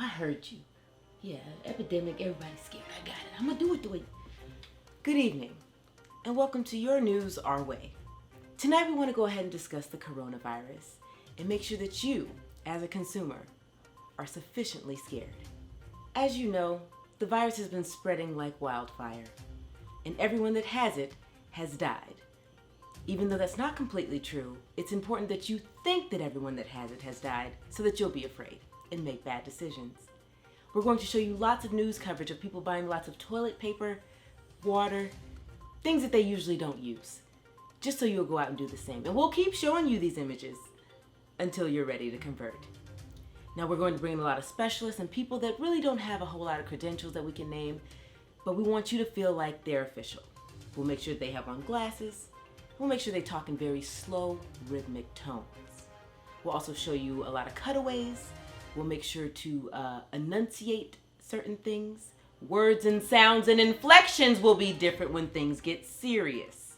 I heard you. Yeah, epidemic, everybody's scared. I got it. I'm gonna do it the way. Good evening, and welcome to your news our way. Tonight we want to go ahead and discuss the coronavirus and make sure that you, as a consumer, are sufficiently scared. As you know, the virus has been spreading like wildfire, and everyone that has it has died. Even though that's not completely true, it's important that you think that everyone that has it has died so that you'll be afraid and make bad decisions. We're going to show you lots of news coverage of people buying lots of toilet paper, water, things that they usually don't use, just so you'll go out and do the same. And we'll keep showing you these images until you're ready to convert. Now we're going to bring in a lot of specialists and people that really don't have a whole lot of credentials that we can name, but we want you to feel like they're official. We'll make sure they have on glasses. We'll make sure they talk in very slow, rhythmic tones. We'll also show you a lot of cutaways. We'll make sure to enunciate certain things. Words and sounds and inflections will be different when things get serious.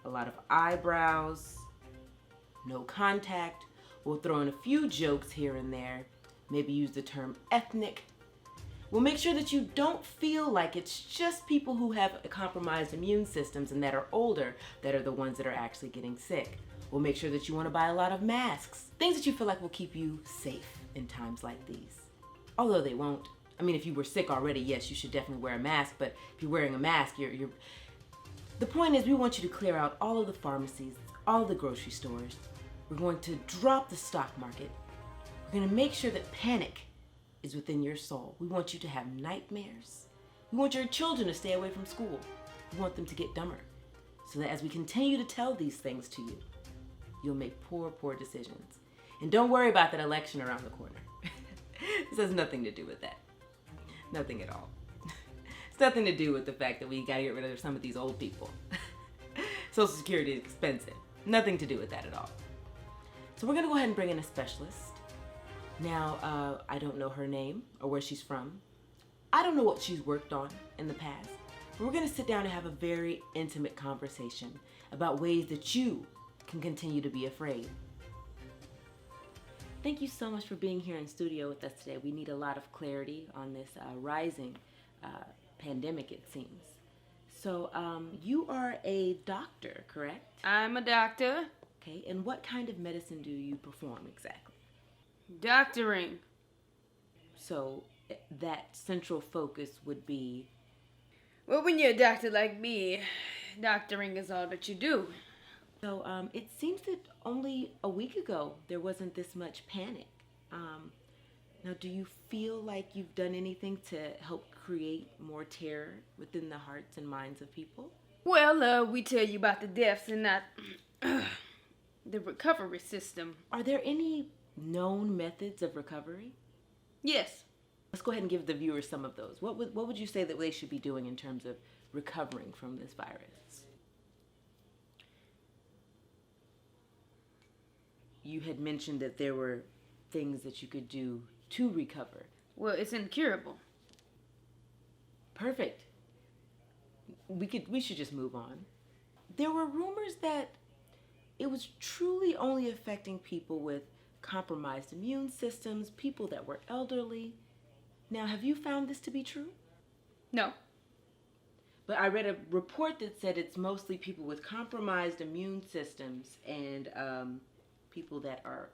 A lot of eyebrows, no contact. We'll throw in a few jokes here and there. Maybe use the term ethnic. We'll make sure that you don't feel like it's just people who have compromised immune systems and that are older that are the ones that are actually getting sick. We'll make sure that you want to buy a lot of masks. Things that you feel like will keep you safe in times like these. Although they won't. I mean, if you were sick already, yes, you should definitely wear a mask, but if you're wearing a mask, you're... The point is, we want you to clear out all of the pharmacies, all of the grocery stores. We're going to drop the stock market. We're going to make sure that panic is within your soul. We want you to have nightmares. We want your children to stay away from school. We want them to get dumber. So that as we continue to tell these things to you, you'll make poor decisions. And don't worry about that election around the corner. This has nothing to do with that. Nothing at all. It's nothing to do with the fact that we gotta get rid of some of these old people. Social Security is expensive. Nothing to do with that at all. So we're gonna go ahead and bring in a specialist. Now, I don't know her name or where she's from. I don't know what she's worked on in the past. But we're gonna sit down and have a very intimate conversation about ways that you can continue to be afraid. Thank you so much for being here in studio with us today. We need a lot of clarity on this rising pandemic, it seems. So you are a doctor, correct? I'm a doctor. Okay, and what kind of medicine do you perform exactly? Doctoring. So that central focus would be... Well, when you're a doctor like me, doctoring is all that you do. So it seems that only a week ago there wasn't this much panic. Now, do you feel like you've done anything to help create more terror within the hearts and minds of people? Well, we tell you about the deaths and not the recovery system. Are there any known methods of recovery? Yes. Let's go ahead and give the viewers some of those. What would you say that they should be doing in terms of recovering from this virus? You had mentioned that there were things that you could do to recover. Well, it's incurable. Perfect. We should just move on. There were rumors that it was truly only affecting people with compromised immune systems, people that were elderly. Now, have you found this to be true? No. But I read a report that said it's mostly people with compromised immune systems and people that are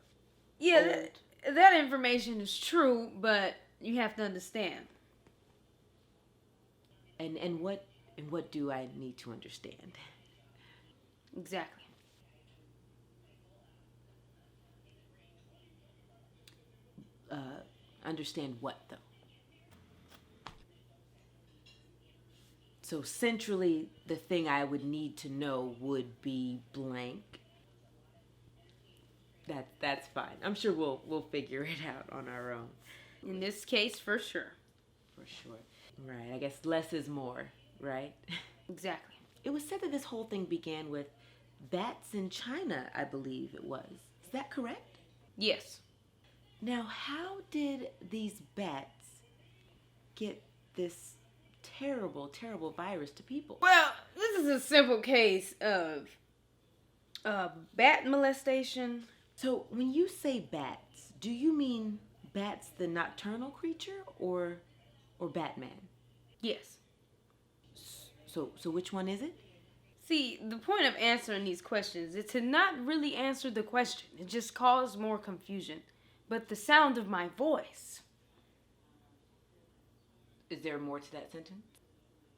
Yeah, that information is true, but you have to understand. And what do I need to understand? Exactly. Understand what, though? So centrally, the thing I would need to know would be blank. That's fine. I'm sure we'll figure it out on our own. In this case, for sure. For sure. Right. I guess less is more, right? Exactly. It was said that this whole thing began with bats in China, I believe it was. Is that correct? Yes. Now, how did these bats get this terrible virus to people? Well, this is a simple case of bat molestation. So when you say bats, do you mean Bat's the nocturnal creature or Batman? Yes. So which one is it? See, the point of answering these questions is to not really answer the question. It just causes more confusion. But the sound of my voice. Is there more to that sentence?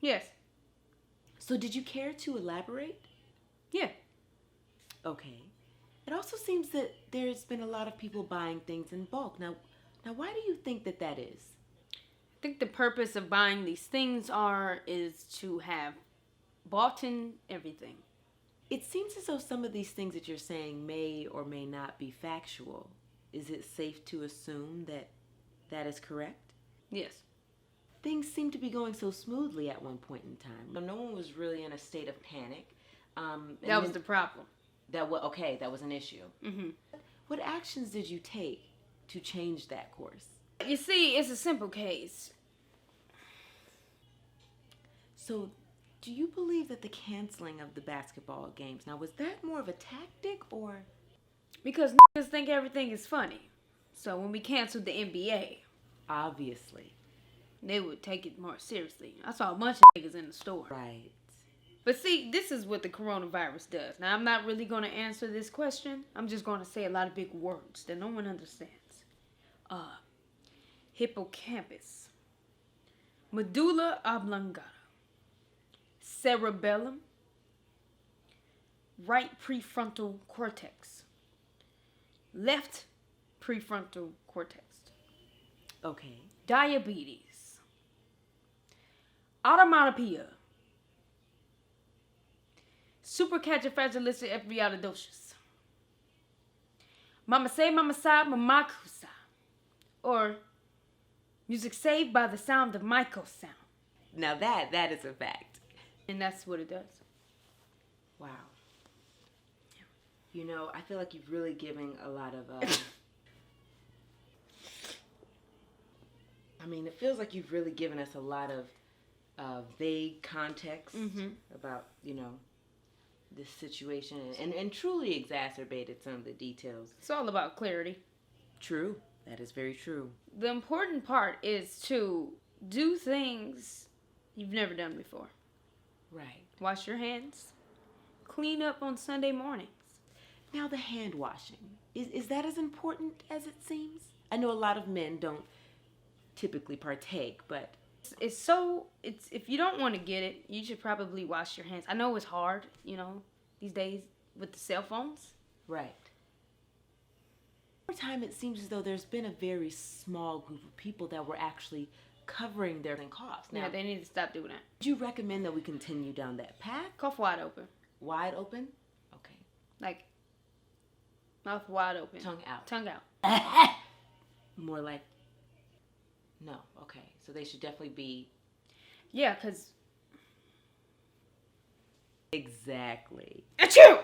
Yes. So did you care to elaborate? Yeah. Okay. It also seems that there's been a lot of people buying things in bulk. Now why do you think that is? I think the purpose of buying these things is to have bought in everything. It seems as though some of these things that you're saying may or may not be factual. Is it safe to assume that is correct? Yes. Things seem to be going so smoothly at one point in time. No one was really in a state of panic. That was the problem. That was an issue. Mm-hmm. What actions did you take to change that course? You see, it's a simple case. So, do you believe that the canceling of the basketball games, now was that more of a tactic or? Because niggas think everything is funny. So when we canceled the NBA, Obviously. they would take it more seriously. I saw a bunch of niggas in the store. Right. But see, this is what the coronavirus does. Now, I'm not really going to answer this question. I'm just going to say a lot of big words that no one understands. Hippocampus, medulla oblongata, cerebellum, right prefrontal cortex, left prefrontal cortex, Okay. diabetes, automatopoeia, supercalifragilisticexpialidocious, mama say, mama sa, MINAQ, or music saved by the sound of Michael's sound. Now that is a fact. And that's what it does. Wow. You know, I feel like you've really given a lot of, I mean, it feels like you've really given us a lot of vague context about, this situation and truly exacerbated some of the details. It's all about clarity. True. That is very true. The important part is to do things you've never done before. Right. Wash your hands. Clean up on Sunday mornings. Now the hand washing. Is that as important as it seems? I know a lot of men don't typically partake, but It's if you don't want to get it, you should probably wash your hands. I know it's hard, these days with the cell phones. right. Over time, it seems as though there's been a very small group of people that were actually covering their costs. Now, Yeah, they need to stop doing that. would you recommend that we continue down that path? Cough wide open. Wide open? Okay. Like, mouth wide open. Tongue out. Tongue out. More like, no. Okay. So they should definitely be. Yeah, because... Exactly. Achoo!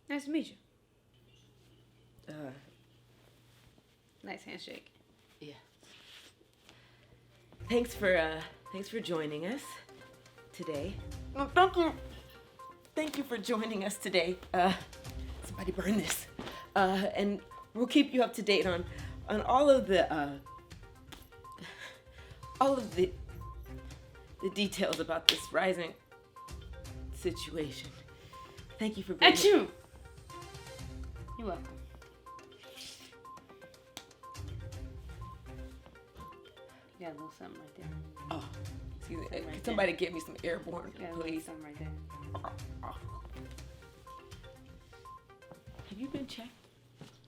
Nice to meet you. Nice handshake. Yeah. Thanks for joining us today. No, thank you. Thank you for joining us today. Somebody burn this. And we'll keep you up to date on all of the details about this rising situation. Thank you for being here. Achoo! You're welcome. You got a little something right there. Oh, excuse me. Right Can there. somebody get me some airborne, You got a little please? something right there. Have you been checked?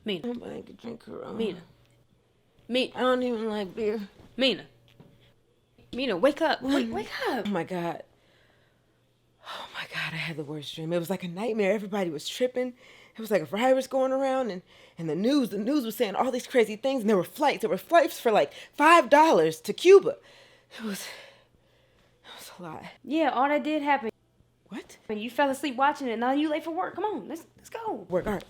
Mina. Nobody can drink Corona. Mina. Mina. I don't even like beer. Mina. Mina, wake up. Wake up. Oh my God. Oh my God, I had the worst dream. It was like a nightmare. Everybody was tripping. It was like a virus going around, and the news was saying all these crazy things, and there were flights for like $5 to Cuba. It was a lot. Yeah, all that did happen. What? When you fell asleep watching it, now you late for work. Come on, let's go. Work hard.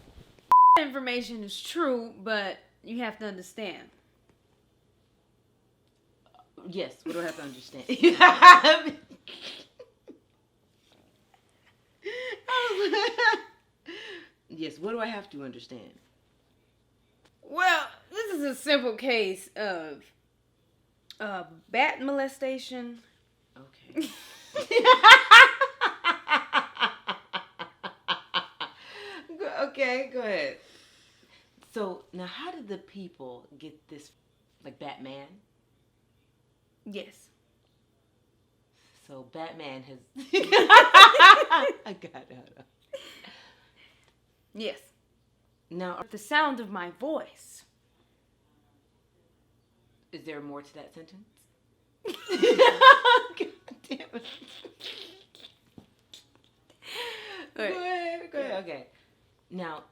Information is true, but you have to understand. Yes, what do I have to understand? Yes, what do I have to understand? a simple case of bat molestation. Okay. Okay, go ahead. So now, how did the people get this, like Batman? Yes. So Batman has. I got it. Yes. Now, The sound of my voice. is there more to that sentence? God damn it. All right. Go ahead. Okay. Now,